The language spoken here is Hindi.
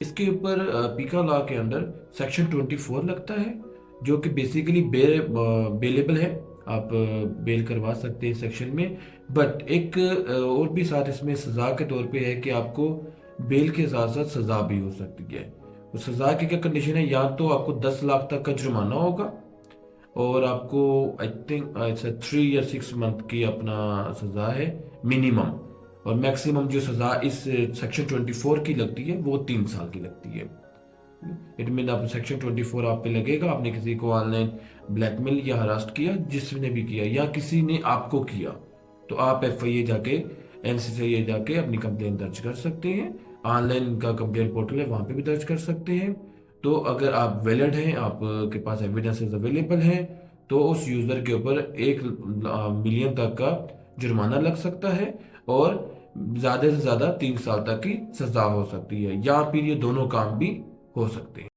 इसके ऊपर पीका लॉ के अंडर सेक्शन 24 लगता है, जो कि बेसिकली बेलेबल है। आप बेल करवा सकते हैं सेक्शन में। बट एक और भी साथ इसमें सज़ा के तौर पे है कि आपको बेल के साथ साथ सज़ा भी हो सकती है। तो सज़ा की क्या कंडीशन है, या तो आपको 10 लाख तक का जुर्माना होगा, और आपको आई थिंक 3 या 6 मंथ की अपना सज़ा है मिनिमम। और मैक्सिमम जो सज़ा इस सेक्शन 24 की लगती है वो 3 साल की लगती है। इट मीन आप सेक्शन 24 आप पे लगेगा, आपने किसी को ऑनलाइन ब्लैकमेल या हरास्ट किया, जिसने भी किया या किसी ने आपको किया, तो आप FIA जाके NCCI जाके अपनी कंप्लेन दर्ज कर सकते हैं। ऑनलाइन का कंप्लेन पोर्टल है, वहाँ पे भी दर्ज कर सकते हैं। तो अगर आप वैलिड हैं, आपके पास एविडेंसेस अवेलेबल हैं, तो उस यूज़र के ऊपर 1 मिलियन तक का जुर्माना लग सकता है, और ज़्यादा से ज़्यादा 3 साल तक की सज़ा हो सकती है, या फिर ये दोनों काम भी हो सकते हैं।